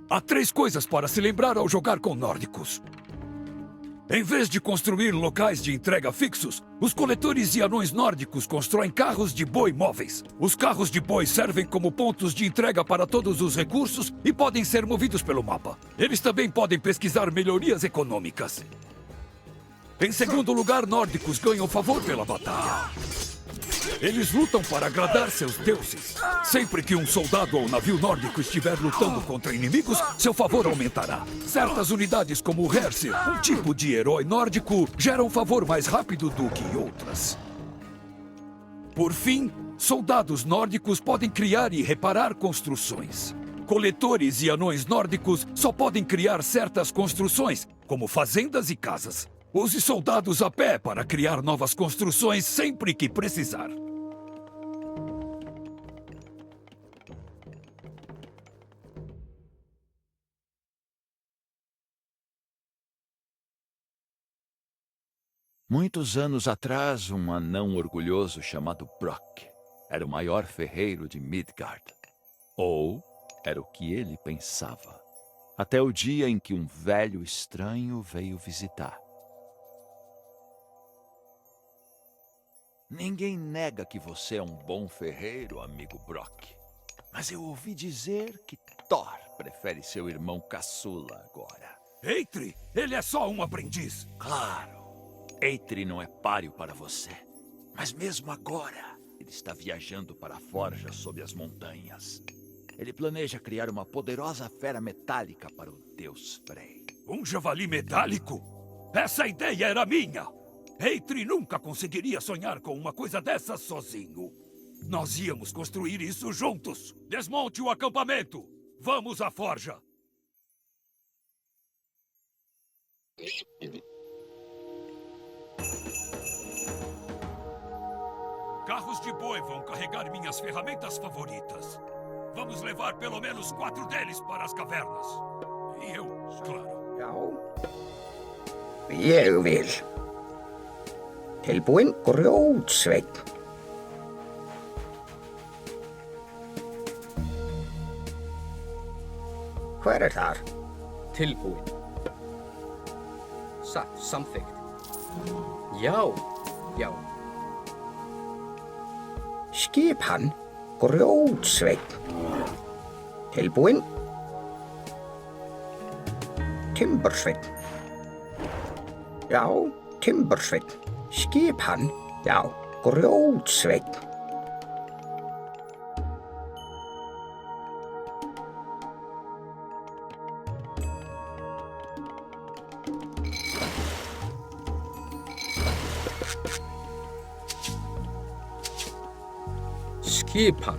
Há 3 coisas para se lembrar ao jogar com nórdicos. Em vez de construir locais de entrega fixos, os coletores e anões nórdicos constroem carros de boi móveis. Os carros de boi servem como pontos de entrega para todos os recursos e podem ser movidos pelo mapa. Eles também podem pesquisar melhorias econômicas. Em segundo lugar, nórdicos ganham favor pela batalha. Eles lutam para agradar seus deuses. Sempre que um soldado ou navio nórdico estiver lutando contra inimigos, seu favor aumentará. Certas unidades, como o Hersir, um tipo de herói nórdico, geram favor mais rápido do que outras. Por fim, soldados nórdicos podem criar e reparar construções. Coletores e anões nórdicos só podem criar certas construções, como fazendas e casas. Use soldados a pé para criar novas construções sempre que precisar. Muitos anos atrás, um anão orgulhoso chamado Brock era o maior ferreiro de Midgard. Ou era o que ele pensava. Até o dia em que um velho estranho veio visitar. Ninguém nega que você é um bom ferreiro, amigo Brock. Mas eu ouvi dizer que Thor prefere seu irmão caçula agora. Eitri, ele é só um aprendiz. Claro, Eitri não é páreo para você. Mas mesmo agora, ele está viajando para a forja sob as montanhas. Ele planeja criar uma poderosa fera metálica para o deus Frey. Um javali metálico? Essa ideia era minha! Eitri nunca conseguiria sonhar com uma coisa dessas sozinho. Nós íamos construir isso juntos. Desmonte o acampamento. Vamos à forja. Carros de boi vão carregar minhas ferramentas favoritas. Vamos levar pelo menos 4 deles para as cavernas. E eu, claro. Já. Ég vil. Tilbúinn grjótsveinn. Hver er þar? Tilbúinn. Samþykkt. Já, já. Skipan grjótsveinn. Tilbúinn. Timbursveinn. Já, timbursveinn. Skipan, já, grjótsveinn. Skipan.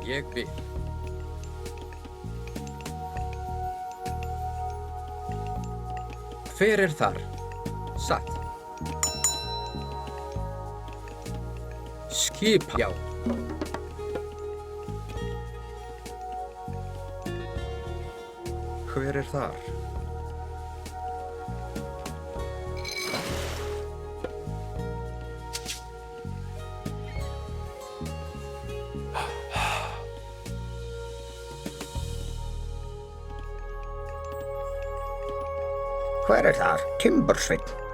Ég vil. Hver er þar? Satt. Skipan. Já. Hver er þar? Hver er þar? Timbursveinn.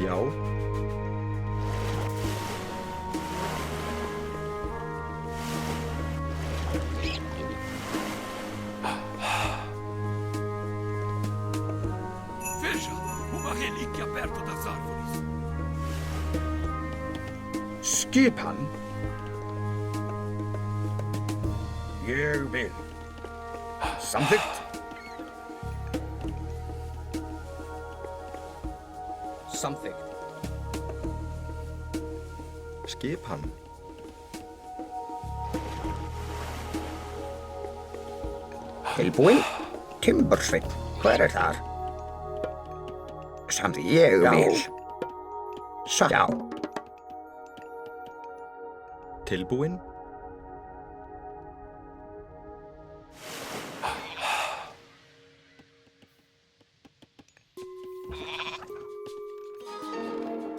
Já. Veja, uma relíquia perto das árvores. Skipan. Ég vil. Samþykkt. Samþykkt. Skipan. Tilbúin. Timbursveit. Hver þar? Samt ég vil. Satt. Já. Tilbúin?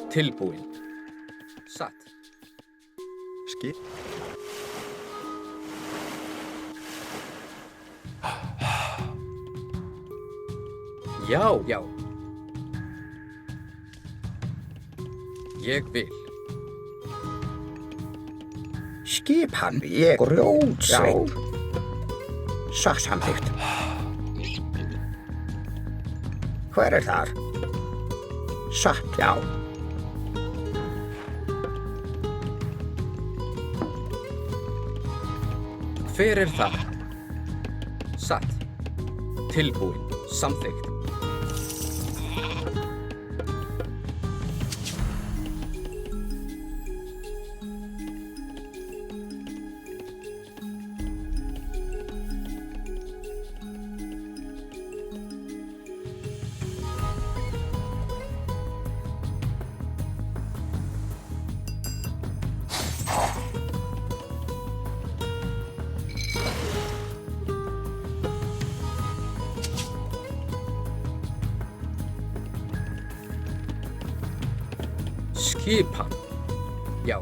Tilbúin. Satt. Skip. Já, já. Ég vil. Skipan. Ég grjótsveit. Satt samþykkt. Hver þar? Satt, já. Hver þar? Satt. Tilbúin. Samþykkt. Skipan. Já.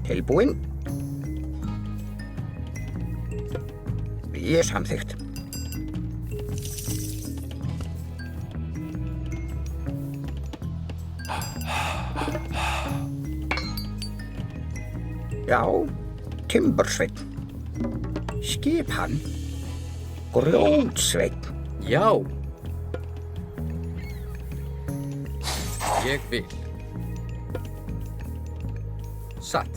Tilbúin. Ég samþykkt. Já, Timbursveit. Skipan. Grjótsveit. Já. Ég vil. Satt.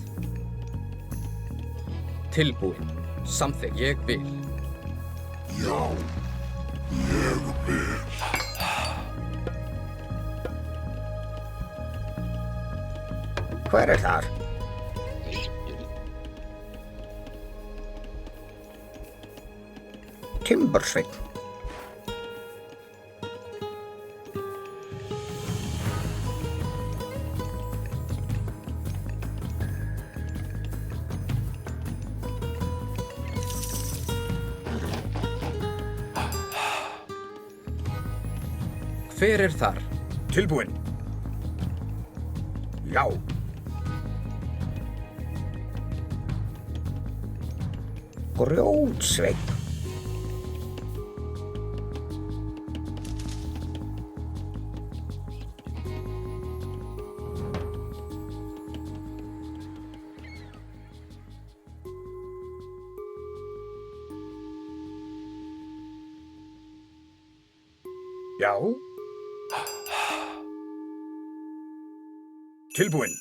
Tilbúin. Samþykkt. Ég vil. Hver þar? Timbursveit. Hver þar? Tilbúin. Já. Grjótsveit. Já. Tilbúin.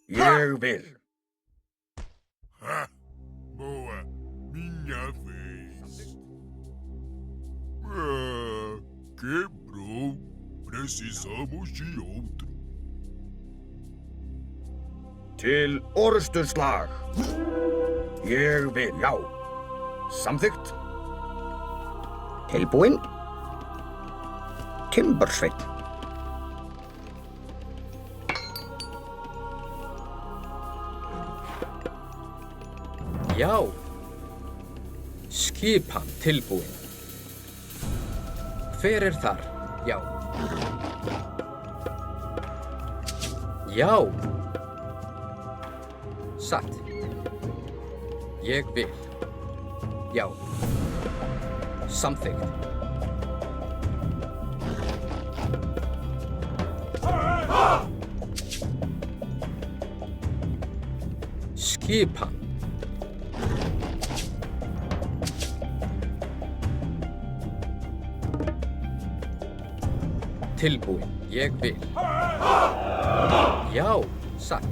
Ég vil. Boa, minha vez. Quebrou. Precisamos de outro. Til orrustuslag. Ég vil. Já. Samþykkt. Tilbúin. Timbursveit. Já. Skipan. Tilbúin. Hver þar? Já. Já. Satt. Ég vil. Já. Samþykkt. Skipan. Tilbúin. Ég vil. Já, satt.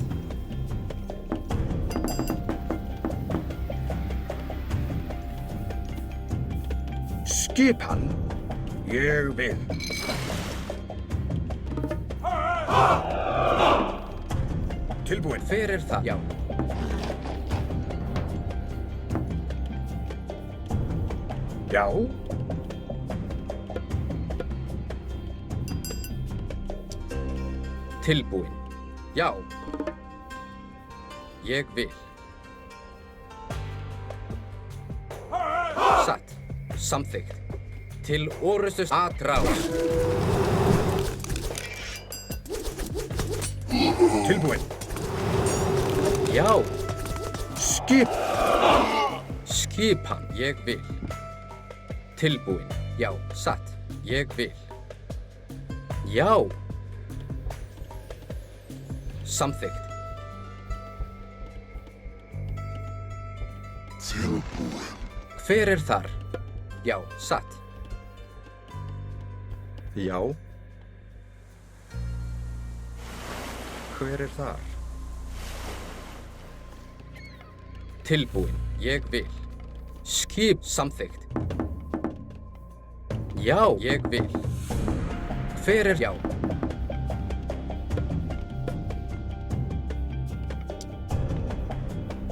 Skipan. Ég vil. Tilbúin. Hver er það? Já. Já. Tilbúin. Já. Ég vil. Satt. Samþykkt. Til orustus atrás. Tilbúin. Já. Skip. Skipan. Ég vil. Tilbúin. Já. Satt. Ég vil. Já. Samþykkt. Hver er þar? Já, satt. Já. Hver er þar? Tilbúin. Ég vil. Skip samþykkt. Já, ég vil. Hver er já?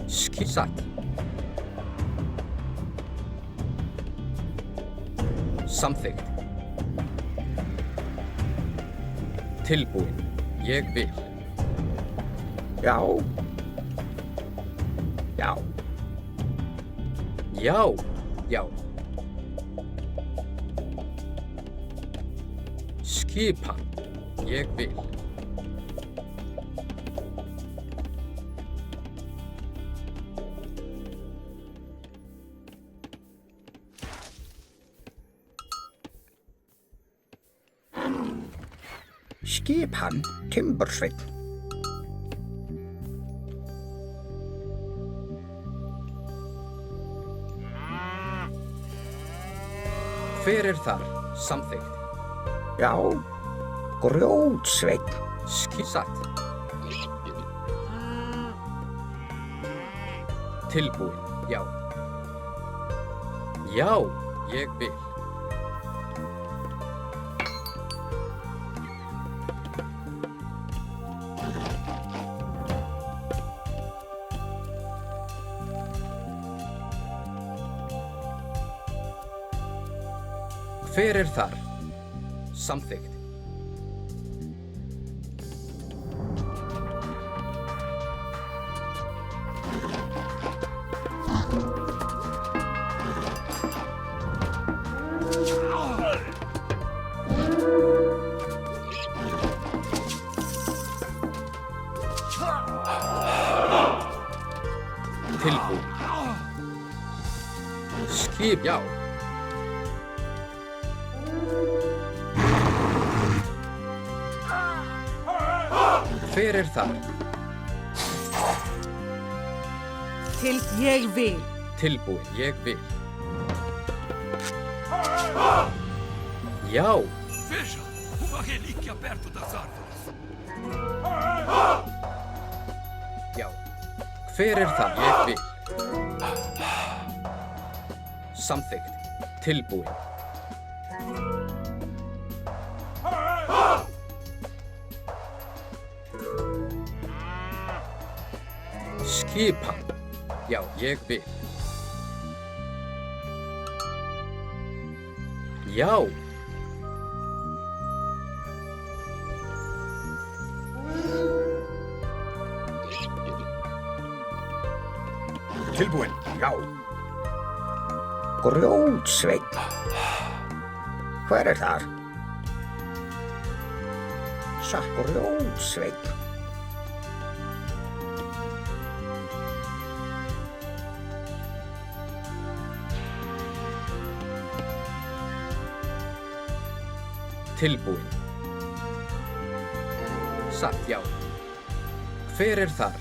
Skip satt. Samþykkt. Tilbúin. Ég vil. Já. Já. Já, já. Skipan. Ég vil. Skipan. Timbursveinn. Hver er þar? Samþykkt. Já. Grjótsveinn. Satt. Tilbúin. Já. Já, ég vil. Hver er þar? Samþykkt. Tilbúin. Skip, já. Hver er þar? Ég vil. Tilbúin, ég vil. Já, Veja, uma relíquia perto das árvores. já. Hver er þar? Ég vil. Samþykkt. Tilbúin. Skipan. Já, ég vil. Já. Tilbúin. Já. Grjótsveinn. Hver er þar? Satt. Grjótsveinn. Tilbúin. Satt, já. Hver er þar?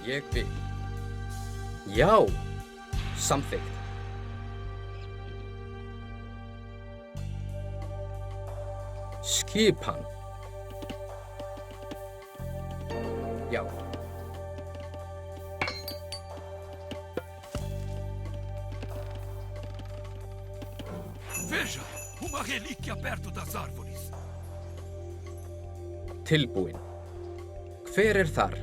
Ég vil. Já. Samþykkt. Skipan. Já. Veja! Uma relíquia perto das árvores. Tilbúin. Hver þar?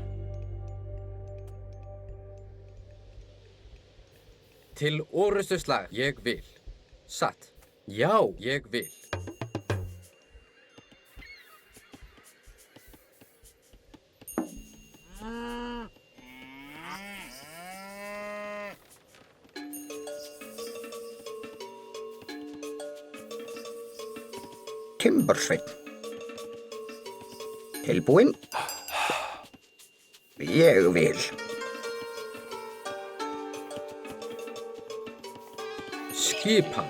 Til orustuslag. Ég vil. Satt. Já, ég vil. Timbursveinn. Tilbúinn. Ég vil. Skipan.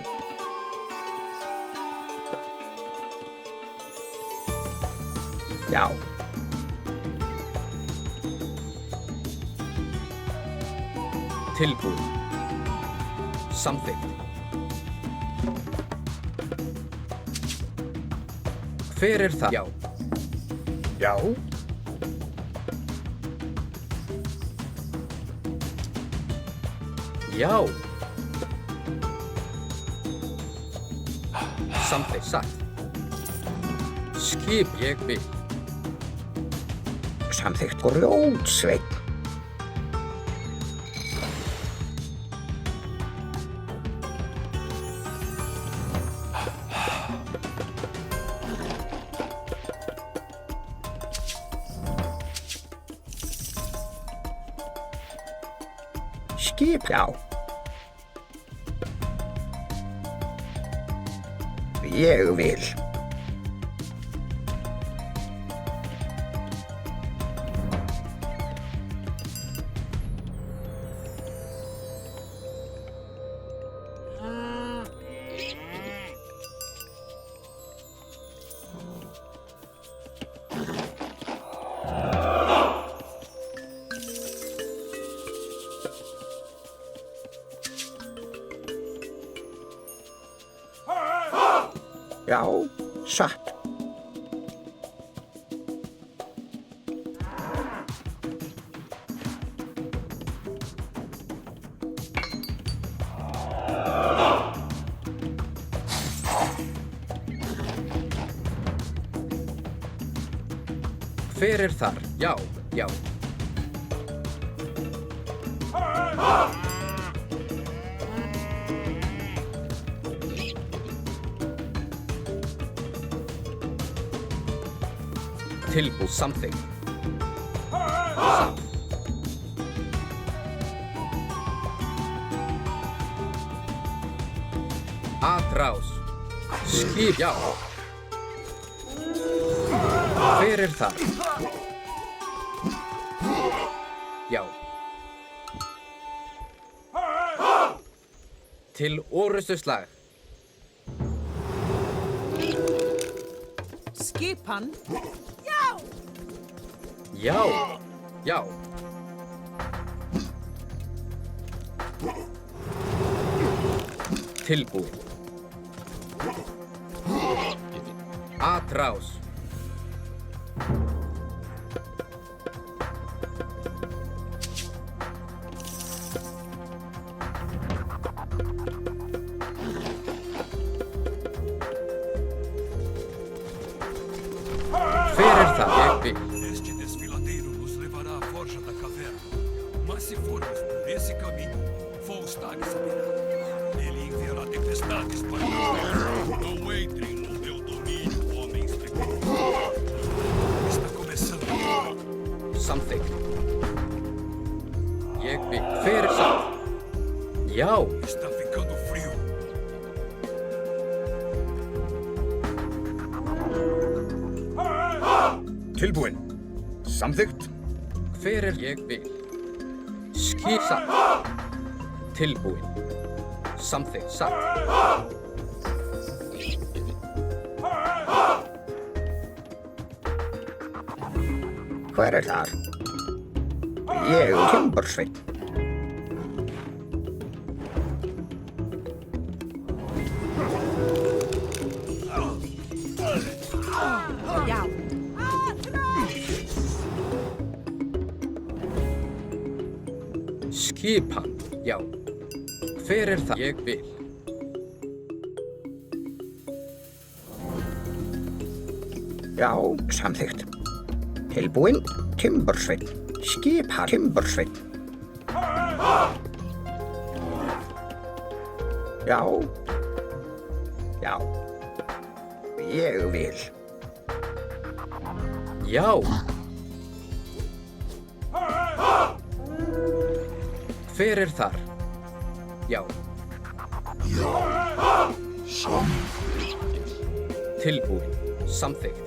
Já. Tilbúin. Samþykkt. Hver það? Já. Já. Já. Samþykkt. Satt. Skip. Ég vil. Samþykkt grjótsveinn. Skip, já. Ég vil. Já, satt. Hver þar? Já, já. Tilbúin. Samþykkt. Satt. Atrás. Skip. Já. Hver þar? Já. Til orustuslag. Skipan. Já. Já. Tilbúin. Atrás. Hver það? Ég vil. Este desfiladeiro nos levará à forja da caverna. Mas se formos por esse caminho, Volstagg saberá. Ele enviará tempestades para nos. Não entrem no meu domínio, homens pequenos. Está começando. Samþykkt. Ég vil. Hver það? Já. Está ficando frio. Tilbúin. Samþykkt. Hver ég vil. Satt. Tilbúin. Samþykkt. Satt. Hver þar? Ég Timbursveinn. Skipan, já. Hver það? Ég vil. Já, samþykkt. Tilbúinn, timbursveinn. Skipa timbursveinn. Já. Já. Ég vil. Já. Hver þar? Já. Tilbúinn, samþykkt.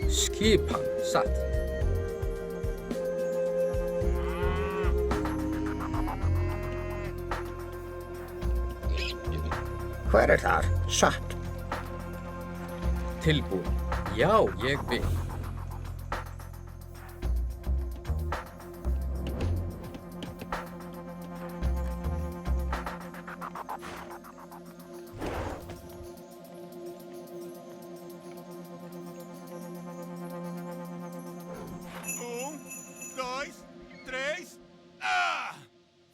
Skipan, satt. Hver þar? Satt. Tilbúinn, já, ég vil.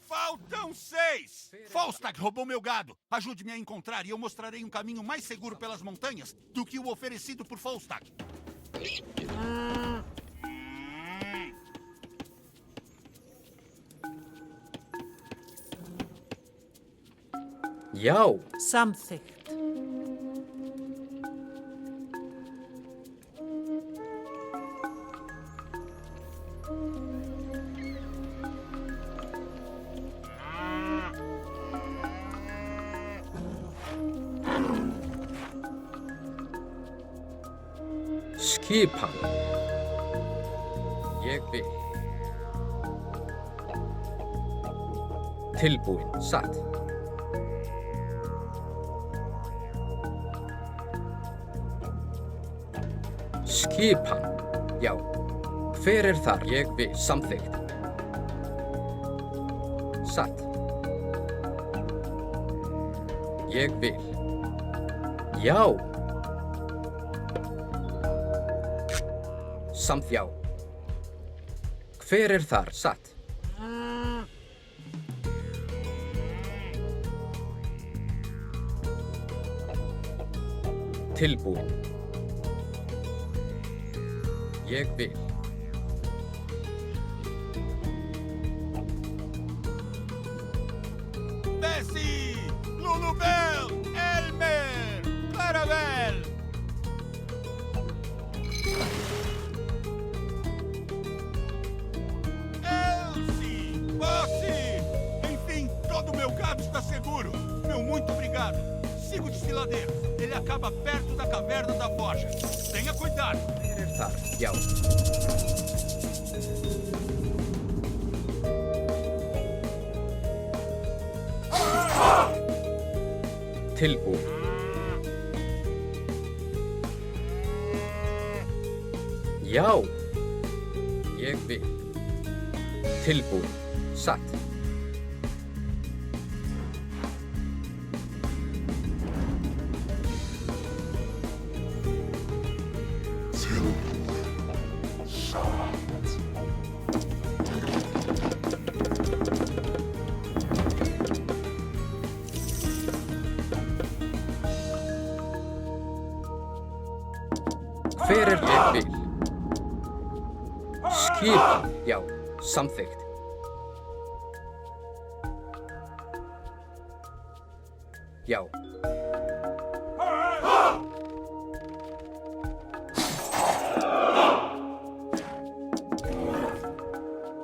Faltam 6! Falstag roubou meu gado. Ajude-me a encontrar e eu mostrarei um caminho mais seguro pelas montanhas do que o oferecido por Falstag. Já. Samþykkt. Skipan. Ég vil. Tilbúinn, satt. Skipan, já. Hver þar? Ég vil, samþykkt. Satt. Ég vil. Já. Samt já. Hver þar? Satt. Tilbúinn. Ég vil. Bessie! Lulubel! Elmer! Claravel! Elsie! Bossy! Enfim, todo o meu gado está seguro. Meu muito obrigado. Siga o desfiladeiro. Ele acaba perto da caverna da forja. Tenha cuidado. Þar, já. Tilbúinn. Já. Ég vil. Tilbúinn. Satt. Hver ég vil. Skipan, já, samþykkt. Já.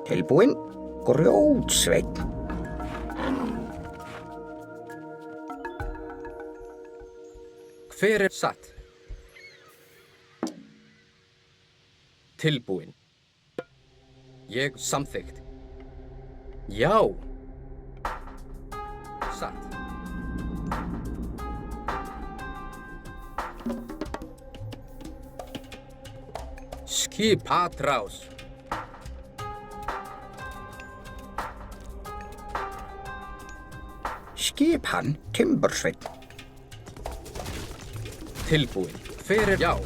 Tilbúinn, grjótsveinn. Hver satt? Tilbúinn. Ég samþykkt. Já. Satt. Skip Atrás. Skipan timbursveinn. Tilbúinn. Hver já.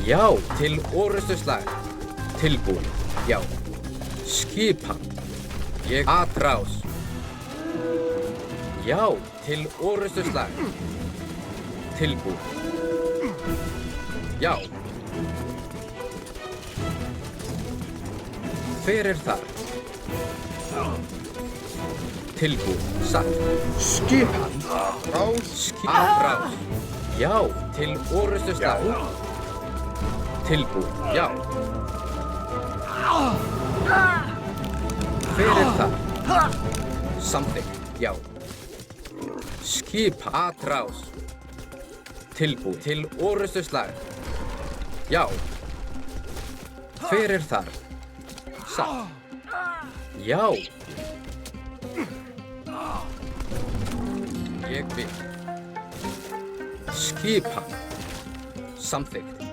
Já, til orrustuslag. Tilbúin. Já. Skipan. Ég atrás. Já, til orrustuslag. Tilbúin. Já. Hver er þar? Tilbúin. Satt. Skipan. Rás. Atrás. Já, til orrustuslag. Tilbúin. Já. Hver er þar? Samþykkt. Já. Skipa. Atrás. Tilbúin. Til orrustuslag. Já. Hver er þar? Satt. Já. Ég vil. Skipan. Samþykkt.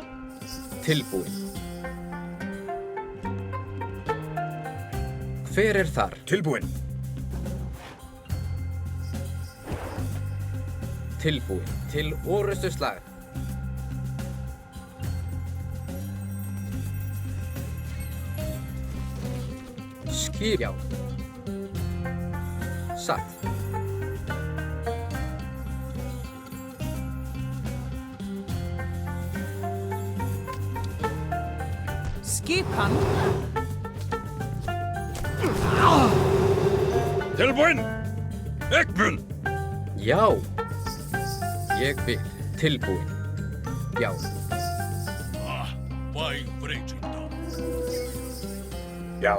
Tilbúin. Hver er þar? Tilbúin. Tilbúin. Til orrustuslag. Já. Satt. Skipan. Tilbúin! Ekmun! Já. Ég vil. Tilbúin. Já. Ah, vai em frente então. Já.